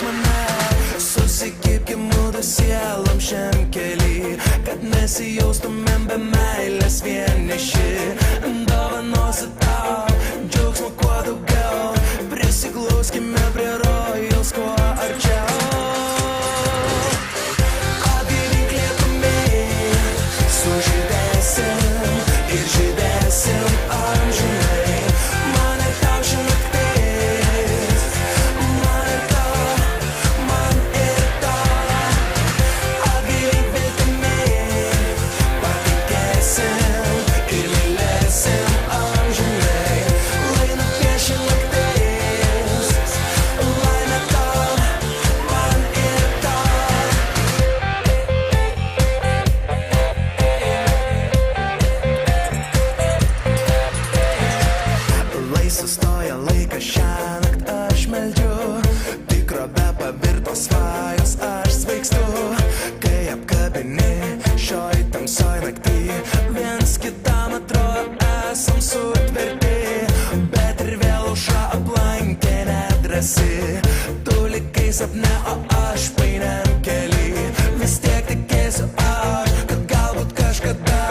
pas mane. Susikibkim mudu sielom šiam kely, kad nesijaustumėm be meilės vieniši. Dovanosiu tau džiaugsmo kuo daugiau, prisiglauskime prie rojaus kuo arčiau. Atgaivink lietumį, sužydėsim ir žydėsim amžinai. Man ir tau ši naktis, man ir tau, man ir tau. Atgaivink viltimi, patikėsim ir mylėsim amžinai. Lai nupiešia naktis, laimė tau, man ir tau. Lai sustoja laikas šiąnakt aš meldžiu, tikrovę pavirtos svajos aš svaigstu. Kai apkabini šioj tamsoj naktį, viens kitam atrodo esam sutverti, bet ir vėl aušra aplankė nedrąsi. Tu likai sapne, o aš painiam kely. Vis tiek tikėsiu aš, kad galbūt kažkada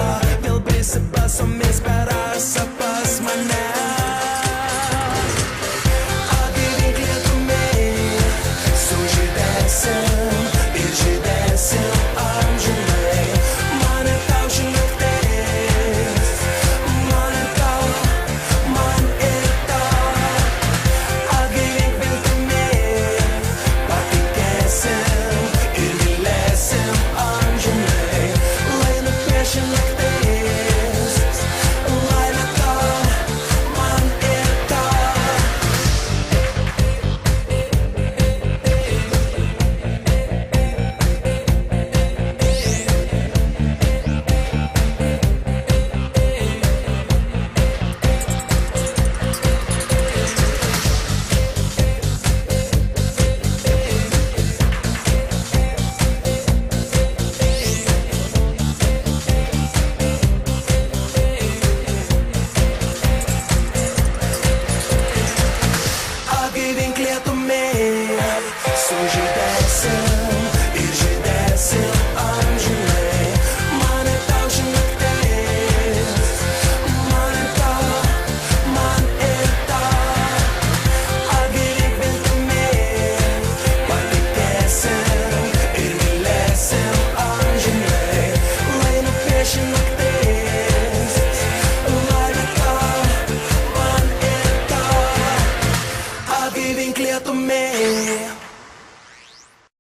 vėl prisibasomis per aš sapną.